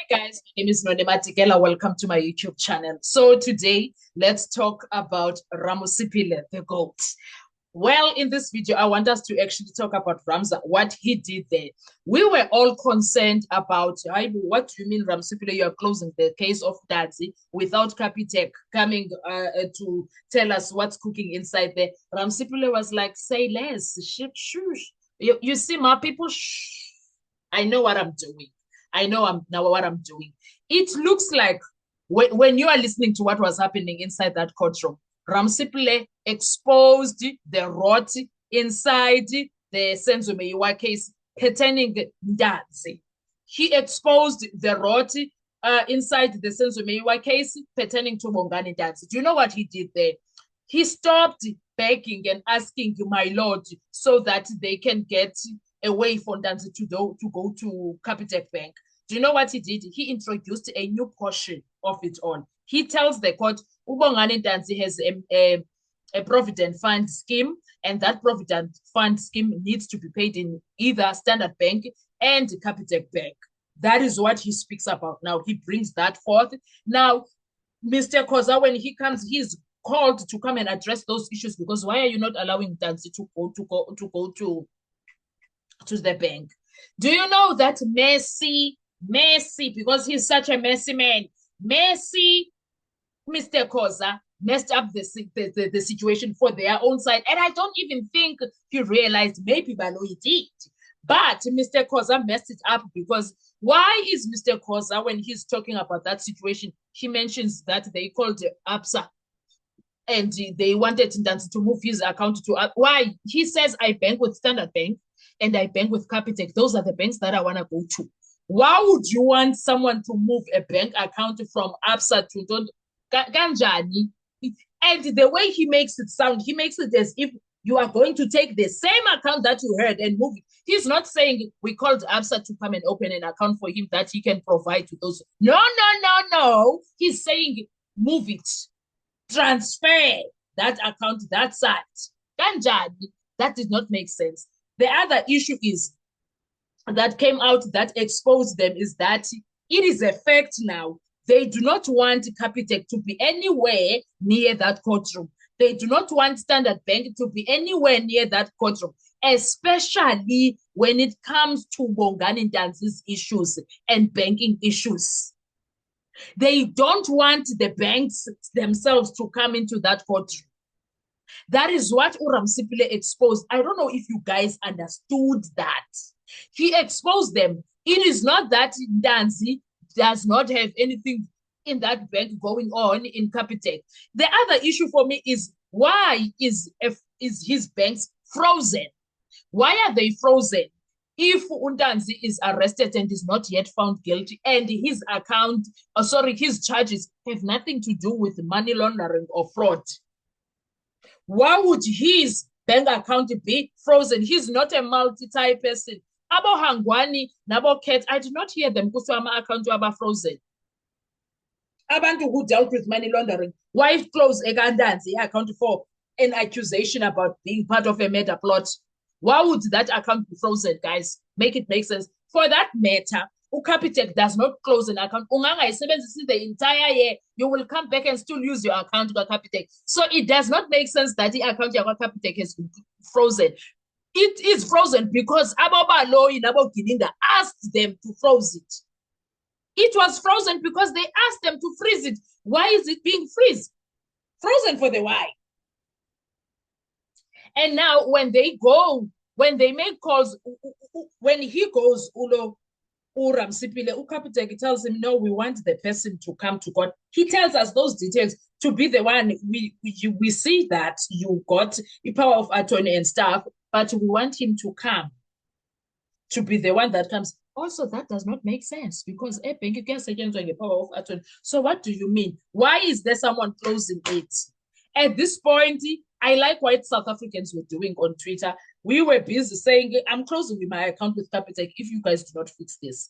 Guys, my name is Nonema Tigela. Welcome to my YouTube channel. So today, let's talk about Ramusipile, the GOAT. Well, in this video, I want us to actually talk about Ramza, what he did there. We were all concerned about, what do you mean, Ramusipile, you are closing the case of Dadzi without Capitec coming to tell us what's cooking inside there. Ramusipile was like, say less, shush. You see, my people, shh. I know what I'm doing. I know what I'm doing. It looks like when you are listening to what was happening inside that courtroom, Ramusipile exposed the rot inside the Senzo Meyiwa case pertaining Dadzi. He exposed the rot inside the Senzo Meyiwa case pertaining to Bongani Dadzi. Do you know what he did there? He stopped begging and asking my lord so that they can get away from Danzi to go to Capitec Bank. Do you know what he did? He introduced a new portion of it all. He tells the court, Ubongani Danzi has a provident fund scheme, and that provident fund scheme needs to be paid in either Standard Bank and Capitec Bank. That is what he speaks about now. He brings that forth. Now, Mr. Khoza, when he comes, he's called to come and address those issues, because why are you not allowing Danzi to go to the bank? Do you know that Messi, because he's such a messy man, Messi, Mr. Khoza, messed up the situation for their own side. And I don't even think he realized, maybe Balo he did. But Mr. Khoza messed it up, because why is Mr. Khoza, when he's talking about that situation, he mentions that they called ABSA and they wanted Ndanzi to move his account to why? He says, I bank with Standard Bank and I bank with Capitec. Those are the banks that I want to go to. Why would you want someone to move a bank account from ABSA to Ganjani? And the way he makes it sound, he makes it as if you are going to take the same account that you heard and move it. He's not saying we called ABSA to come and open an account for him that he can provide to those. No. He's saying move it. Transfer that account, that side. Ganjani, that did not make sense. The other issue is that came out that exposed them is that it is a fact now. They do not want Capitec to be anywhere near that courtroom. They do not want Standard Bank to be anywhere near that courtroom, especially when it comes to Bongani Ndanzi's issues and banking issues. They don't want the banks themselves to come into that courtroom. That is what Ramusipile exposed. I don't know if you guys understood that. He exposed them. It is not that Ndanzi does not have anything in that bank going on in Capitec. The other issue for me is, why is his banks frozen? Why are they frozen? If Ndanzi is arrested and is not yet found guilty, and his his charges have nothing to do with money laundering or fraud, why would his bank account be frozen? He's not a multi-type person. Abo Hangwani, Nabo Ket, I did not hear them because my account were frozen. Abantu who dealt with money laundering, why close a Ndanzi account for an accusation about being part of a murder plot? Why would that account be frozen, guys? Make it make sense. For that matter, Capitec does not close an account. The entire year, you will come back and still use your account to Capitec. So it does not make sense that the account to Capitec has been frozen. It is frozen because Ababa Law in Abo Gininga asked them to freeze it. It was frozen because they asked them to freeze it. Why is it being frozen for the why? And now when they make calls, when he goes, Ramusipile, Capitec tells him, no, we want the person to come to court. He tells us those details to be the one. We see that you got the power of attorney and stuff, but we want him to come to be the one that comes. Also, that does not make sense, because a bank against the power of attorney. So what do you mean? Why is there someone closing it? At this point, I like what South Africans were doing on Twitter. We were busy saying, I'm closing with my account with Capitec if you guys do not fix this.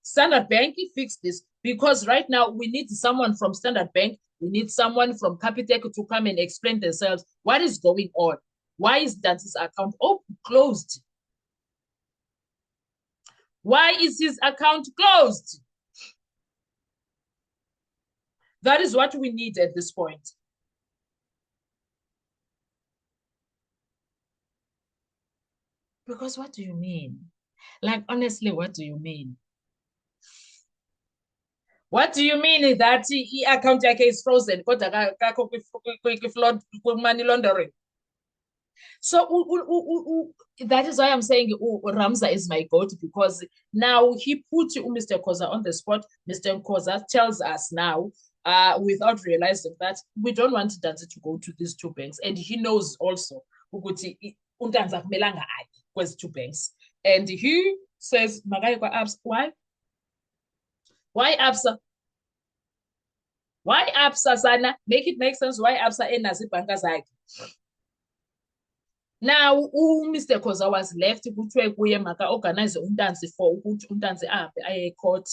Standard Bank, fix this, because right now we need someone from Standard Bank. We need someone from Capitec to come and explain themselves. What is going on? Why is Danzi's account closed? Why is his account closed? That is what we need at this point. Because what do you mean? Like, honestly, what do you mean? What do you mean that i-account yakhe is frozen kodwa kakho money laundering? So that is why I'm saying Ramza is my goat, because now he put Mr. Khoza on the spot. Mr. Khoza tells us now, without realizing that we don't want Ntanzi to go to these two banks. And he knows also ukuthi uNtanzi akumelanga aye kwezi two banks. And he says, Makaye kwa-ABSA. Why? Why ABSA? Why ABSA, Sana? Make it make sense. Why ABSA enazo ibhanka zakhe? Now, Mr. Khoza was left kuthiwe kuye maka organize uNtanzi for ukuthi uNtanzi ahambe aye e-court.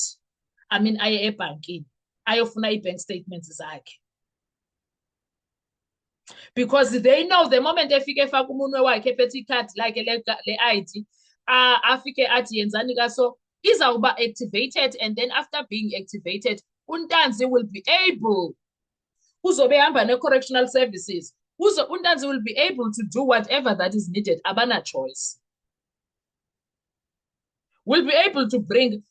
I mean, aye ebhankini ayofuna i-bank statements zakhe. Because they know the moment efike efaka umunwe wakhe ephethe icard lakhe le-ID, afike athi yenzani kaso, izawuba activated, and then after being activated, uNtanzi will be able, uzobe hamba ne-correctional services, uNtanzi will be able to do whatever that is needed. Abana choice. Will be able to bring.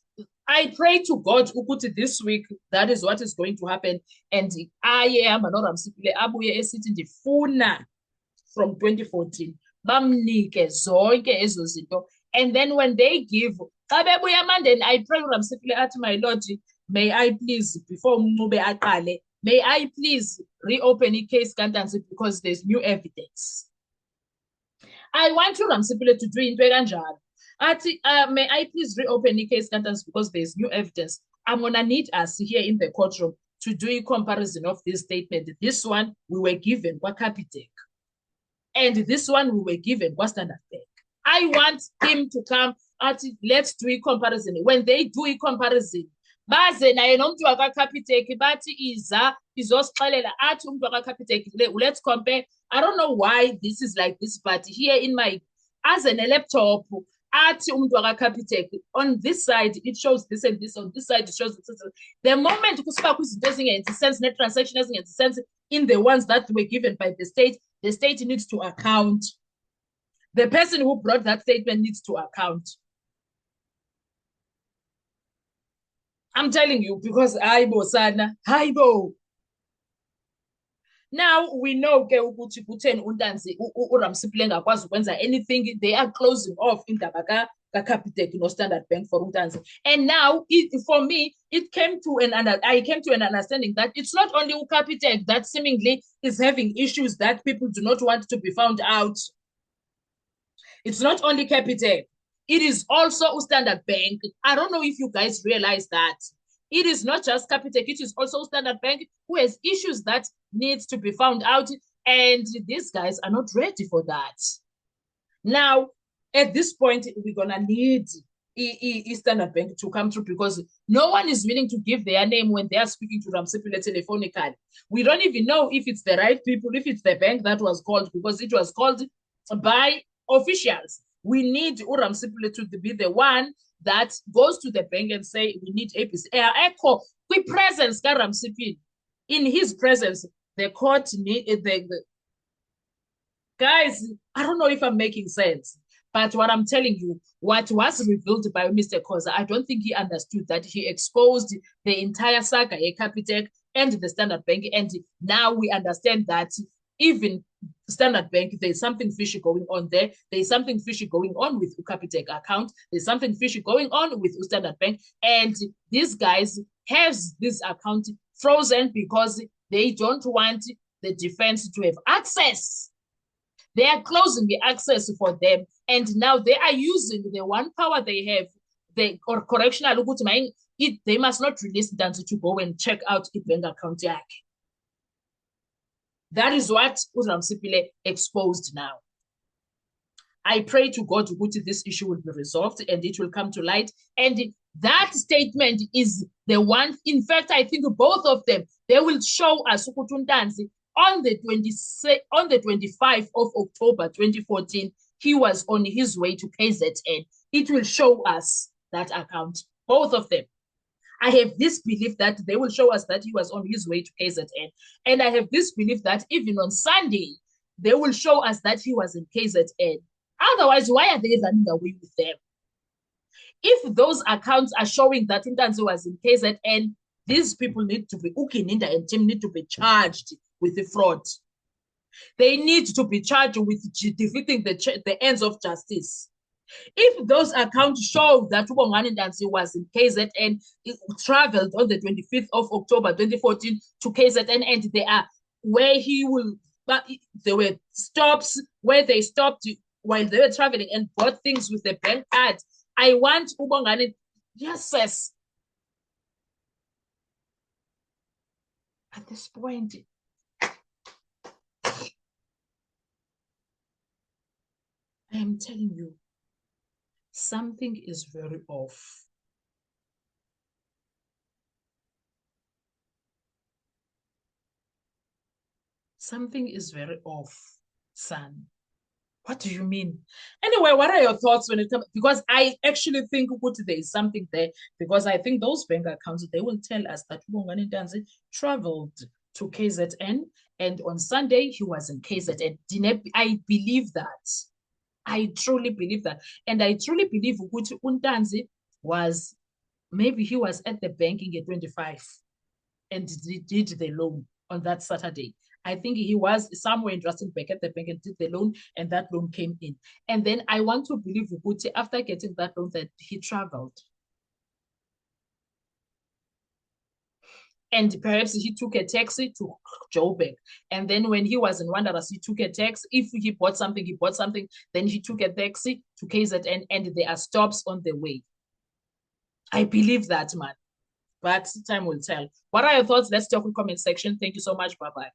I pray to God ukuthi this week that is what is going to happen, and aye hamba noRamsipile abuye esithi ndifuna from 2014 bamnike zonke ezo zinto, and then when they give xa bebuya Monday, I pray uRamsipile athi, my Lord, may I please, before uMncube aqale, may I please reopen the case Ntanzi because there's new evidence. I want uRamsipile to do into kanjalo. May I please reopen the case Ntanzi because there's new evidence. I'm gonna need us here in the courtroom to do a comparison of this statement. This one we were given kwa Capitec, and this one we were given kwa Standard Bank. I want him to come let's do a comparison. When they do a comparison, baze naye nomuntu wakaCapitec bathi izosixelela athi umuntu wakaCapitec, let's compare. I don't know why this is like this, but here in my as a laptop athi umuntu wakaCapitec, on this side it shows this and this, on this side it shows this. The moment kusifakwa izinto ezingenzi sense ne-transaction ezingenzi sense in the ones that were given by the state needs to account. The person who brought that statement needs to account. I'm telling you, because Aibo Sana, Aibo. Now we know ke ukuthi kutheni uNtanzi uRamsipile ngakwazi ukwenza anything. They are closing off indaba kaCapitec no Standard Bank for uNtanzi. And now for me I came to an understanding that it's not only uCapitec that seemingly is having issues that people do not want to be found out. It's not only Capitec. It is also Standard Bank. I don't know if you guys realize that. It is not just Capitec, it is also Standard Bank who has issues that needs to be found out, and these guys are not ready for that. Now, at this point, we're gonna need Standard Bank to come through, because no one is willing to give their name when they are speaking to Ramsipile telephonically. We don't even know if it's the right people, if it's the bank that was called, because it was called by officials. We need uRamsipile to be the one that goes to the bank and say, we need ABC. Echo, we presence Ramsipile. In his presence, the court guys, I don't know if I'm making sense, but what I'm telling you, what was revealed by Mr. Khoza, I don't think he understood that he exposed the entire saga, Capitec and the Standard Bank, and now we understand that even Standard Bank, there's something fishy going on there. There's something fishy going on with Capitec account. There's something fishy going on with Standard Bank. And these guys have this account frozen because they don't want the defense to have access. They are closing the access for them. And now they are using the one power they have, or correctional, they must not release Ntanzi to go and check out the bank account. That is what uRamsipile exposed now. I pray to God that this issue will be resolved and it will come to light. And that statement is the one, in fact, I think both of them, they will show us Ntanzi on the 25th of October 2014, he was on his way to KZN. It will show us that account, both of them. I have this belief that they will show us that he was on his way to KZN. And I have this belief that even on Sunday, they will show us that he was in KZN. Otherwise, why are they running away with them? If those accounts are showing that Ntanzi was in KZN, these people need to be, Ukininda and Tim need to be charged with the fraud. They need to be charged with defeating the ends of justice. If those accounts show that Ubongani Ntanzi was in KZN, traveled on the 25th of October 2014 to KZN, and they are where he will, there were stops where they stopped while they were traveling and bought things with the bank card. I want Ubongani, yes. At this point, I am telling you, something is very off. Something is very off, son. What do you mean? Anyway, what are your thoughts when it comes? Because I actually think there is something there. Because I think those bank accounts, they will tell us that Ubongani Ntanzi traveled to KZN, and on Sunday he was in KZN. I believe that. I truly believe that. And I truly believe Ntanzi was, maybe he was at the banking at 25 and did the loan on that Saturday. I think he was somewhere in Rustenburg at the bank and did the loan, and that loan came in. And then I want to believe Uguti, after getting that loan, that he traveled. And perhaps he took a taxi to Joburg. And then when he was in Wanderers, he took a taxi. If he bought something, he bought something. Then he took a taxi to KZN, and there are stops on the way. I believe that, man. But time will tell. What are your thoughts? Let's talk in the comment section. Thank you so much. Bye-bye.